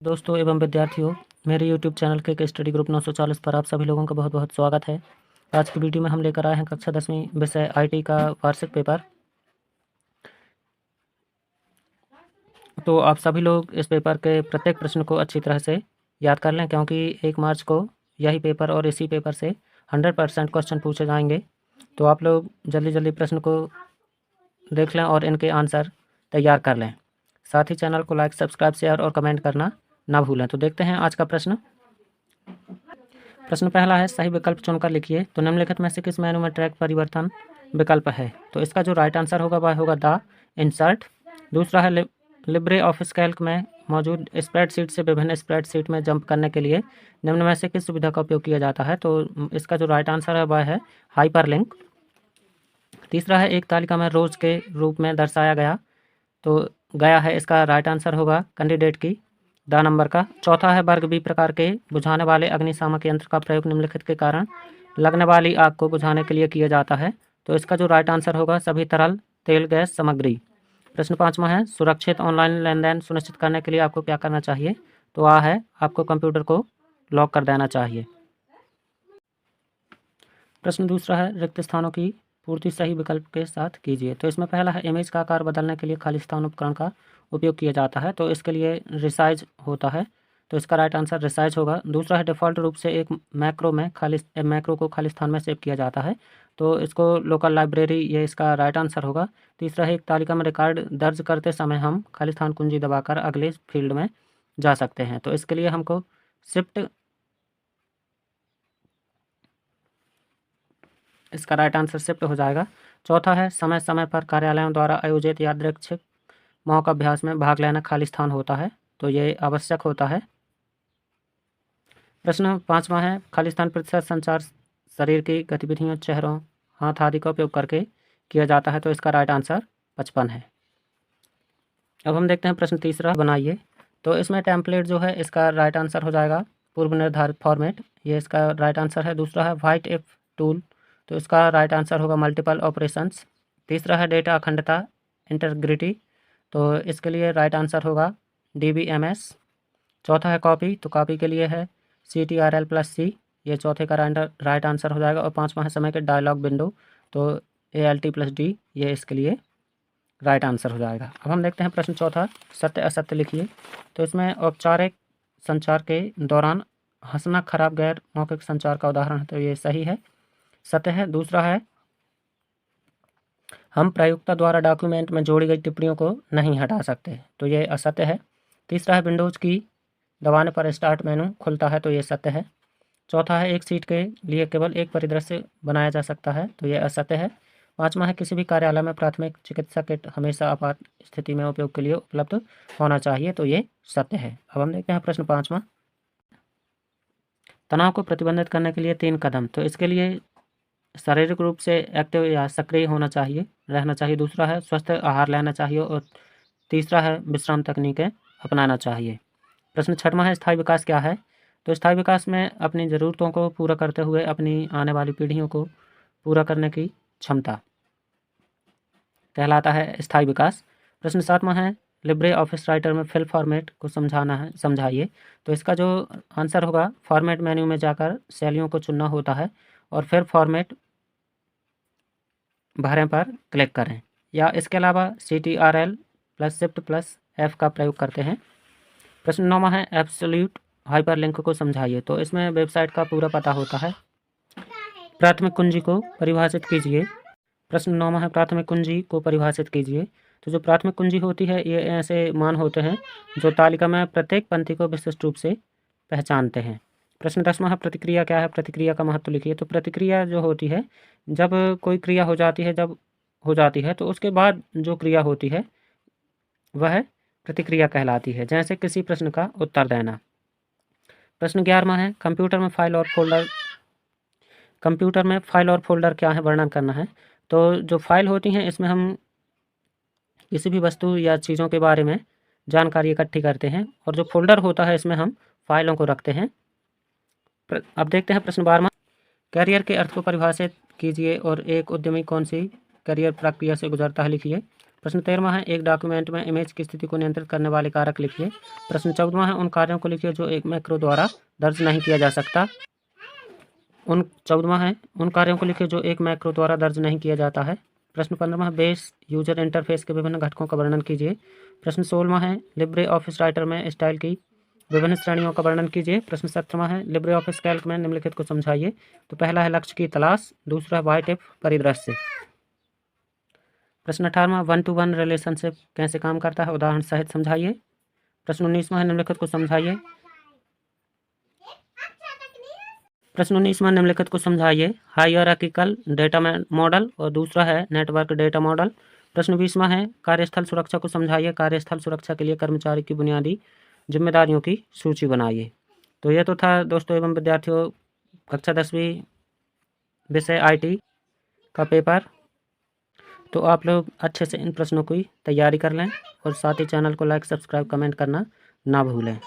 दोस्तों एवं विद्यार्थियों, मेरे YouTube चैनल के स्टडी ग्रुप 940 पर आप सभी लोगों का बहुत बहुत स्वागत है। आज की वीडियो में हम लेकर आए हैं कक्षा 10वीं विषय IT का वार्षिक पेपर। तो आप सभी लोग इस पेपर के प्रत्येक प्रश्न को अच्छी तरह से याद कर लें, क्योंकि 1 मार्च को यही पेपर और इसी पेपर से 100% क्वेश्चन पूछे जाएंगे। तो आप लोग जल्दी जल्दी प्रश्न को देख लें और इनके आंसर तैयार कर लें। साथ ही चैनल को लाइक, सब्सक्राइब, शेयर और कमेंट करना ना भूलें। तो देखते हैं आज का प्रश्न। प्रश्न पहला है, सही विकल्प चुनकर लिखिए। तो निम्नलिखित में से किस मेनू में ट्रैक परिवर्तन विकल्प है? तो इसका जो राइट आंसर होगा वह होगा द इंसर्ट। दूसरा है, लिब्रे ऑफिस कैल्क में मौजूद स्प्रेडशीट से विभिन्न स्प्रेडशीट में जंप करने के लिए निम्न में से किस सुविधा का उपयोग किया जाता है? तो इसका जो राइट आंसर है वह है हाइपरलिंक। तीसरा है, एक तालिका में रोज के रूप में दर्शाया गया है। इसका राइट आंसर होगा कैंडिडेट की द नंबर का। चौथा है, वर्ग बी प्रकार के बुझाने वाले अग्निशामक यंत्र का प्रयोग निम्नलिखित के कारण लगने वाली आग को बुझाने के लिए किया जाता है। तो इसका जो राइट आंसर होगा सभी तरल तेल गैस सामग्री। प्रश्न 5वां है, सुरक्षित ऑनलाइन लेन देन सुनिश्चित करने के लिए आपको क्या करना चाहिए? तो आ है, आपको कंप्यूटर को लॉक कर देना चाहिए। प्रश्न दूसरा है, रिक्त स्थानों की पूर्ति सही विकल्प के साथ कीजिए। तो इसमें पहला है, इमेज का आकार बदलने के लिए खाली स्थान उपकरण का उपयोग किया जाता है। तो इसके लिए रिसाइज होता है। तो इसका राइट आंसर रिसाइज होगा। दूसरा है, डिफ़ॉल्ट रूप से एक मैक्रो को खाली स्थान में सेव किया जाता है। तो इसको लोकल लाइब्रेरी, ये इसका राइट आंसर होगा। तीसरा है, एक तालिका में रिकॉर्ड दर्ज करते समय हम खाली स्थान कुंजी दबाकर अगले फील्ड में जा सकते हैं। तो इसके लिए हमको शिफ्ट, इसका राइट आंसर शिफ्ट हो जाएगा। चौथा है, समय समय पर कार्यालयों द्वारा आयोजित यादृच्छिक मॉक अभ्यास में भाग लेना खाली स्थान होता है। तो ये आवश्यक होता है। प्रश्न 5वां है, खाली स्थान प्रतिशत संचार शरीर की गतिविधियों, चेहरों, हाथ आदि का उपयोग करके किया जाता है। तो इसका राइट आंसर 55 है। अब हम देखते हैं प्रश्न तीसरा, बनाइए। तो इसमें टेम्पलेट जो है इसका राइट आंसर हो जाएगा पूर्व निर्धारित फॉर्मेट, ये इसका राइट आंसर है। दूसरा है, व्हाइट इफ टूल। तो इसका राइट आंसर होगा मल्टीपल ऑपरेशंस। तीसरा है, डेटा अखंडता इंटीग्रिटी। तो इसके लिए राइट आंसर होगा DBMS। चौथा है, कॉपी। तो कॉपी के लिए है CTRL+C, ये चौथे का राइट आंसर हो जाएगा। और 5वां है, समय के डायलॉग विंडो। तो ALT+D, ये इसके लिए राइट आंसर हो जाएगा। अब हम देखते हैं प्रश्न चौथा, सत्य असत्य लिखिए। तो इसमें औपचारिक संचार के दौरान हंसना खराब गैर मौखिक संचार का उदाहरण है। तो ये सही है, सत्य है। दूसरा है, हम प्रयोक्ता द्वारा डॉक्यूमेंट में जोड़ी गई टिप्पणियों को नहीं हटा सकते। तो ये असत्य है। तीसरा है, विंडोज़ की दबाने पर स्टार्ट मेनू खुलता है। तो ये सत्य है। चौथा है, एक सीट के लिए केवल एक परिदृश्य बनाया जा सकता है। तो ये असत्य है। 5वां है, किसी भी कार्यालय में प्राथमिक चिकित्सा किट हमेशा आपात स्थिति में उपयोग के लिए उपलब्ध होना चाहिए। तो ये सत्य है। अब हम देखते हैं प्रश्न 5वां, तनाव को प्रतिबंधित करने के लिए 3 कदम। तो इसके लिए शारीरिक रूप से एक्टिव या सक्रिय रहना चाहिए। दूसरा है, स्वस्थ आहार लेना चाहिए। और तीसरा है, विश्राम तकनीकें अपनाना चाहिए। प्रश्न 6वां है, स्थायी विकास क्या है? तो स्थायी विकास में अपनी ज़रूरतों को पूरा करते हुए अपनी आने वाली पीढ़ियों को पूरा करने की क्षमता कहलाता है स्थायी विकास। प्रश्न 7वां है, लिब्रे ऑफिस राइटर में फिल फॉर्मेट को समझाइए। तो इसका जो आंसर होगा, फॉर्मेट मेन्यू में जाकर शैलियों को चुनना होता है और फिर फॉर्मेट भरें पर क्लिक करें, या इसके अलावा CTRL+Shift+F का प्रयोग करते हैं। प्रश्न 9वां है, एब्सोल्यूट हाइपरलिंक को समझाइए। तो इसमें वेबसाइट का पूरा पता होता है। प्राथमिक कुंजी को परिभाषित कीजिए। प्रश्न 9वां है, प्राथमिक कुंजी को परिभाषित कीजिए। तो जो प्राथमिक कुंजी होती है, ये ऐसे मान होते हैं जो तालिका में प्रत्येक पंक्ति को विशिष्ट रूप से पहचानते हैं। प्रश्न 10वां है, प्रतिक्रिया क्या है? प्रतिक्रिया का महत्व लिखिए। तो प्रतिक्रिया जो होती है, जब कोई क्रिया हो जाती है तो उसके बाद जो क्रिया होती है वह प्रतिक्रिया कहलाती है। जैसे किसी प्रश्न का उत्तर देना। प्रश्न 11वां है, कंप्यूटर में फाइल और फोल्डर क्या है, वर्णन करना है। तो जो फाइल होती हैं, इसमें हम किसी भी वस्तु या चीज़ों के बारे में जानकारी इकट्ठी करते हैं। और जो फोल्डर होता है, इसमें हम फाइलों को रखते हैं। अब देखते हैं प्रश्न 12वां, करियर के अर्थ को परिभाषित कीजिए और एक उद्यमी कौन सी करियर प्रक्रिया से गुजरता है, लिखिए। प्रश्न 13वां है एक डॉक्यूमेंट में इमेज की स्थिति को नियंत्रित करने वाले कारक लिखिए। प्रश्न 14वां है उन कार्यों को लिखिए जो एक मैक्रो द्वारा दर्ज नहीं किया जा सकता। 14वां है उन कार्यों को लिखिए जो एक मैक्रो द्वारा दर्ज नहीं किया जाता है। प्रश्न 15वां बेस यूजर इंटरफेस के विभिन्न घटकों का वर्णन कीजिए। प्रश्न 16वां है लिब्रे ऑफिस राइटर में स्टाइल की विभिन्न श्रेणियों का वर्णन कीजिए। प्रश्न 17वां है लिब्रे ऑफिस कैल्क में निम्नलिखित को समझाइए। तो पहला है लक्ष्य की तलाश, दूसरा वाइट एफ परिदृश्य। प्रश्न 18वां 1-to-1 रिलेशनशिप कैसे काम करता है, उदाहरण सहित समझाइए। प्रश्न 19वां है निम्नलिखित को समझाइए। प्रश्न 19वां निम्नलिखित को समझाइए। हायरार्किकल डेटा मॉडल और दूसरा है नेटवर्क डेटा मॉडल। प्रश्न 20वां है कार्यस्थल सुरक्षा को समझाइए। कार्यस्थल सुरक्षा के लिए कर्मचारी की बुनियादी जिम्मेदारियों की सूची बनाइए। तो ये तो था दोस्तों एवं विद्यार्थियों कक्षा 10वीं विषय IT का पेपर। तो आप लोग अच्छे से इन प्रश्नों की तैयारी कर लें और साथ ही चैनल को लाइक, सब्सक्राइब, कमेंट करना ना भूलें।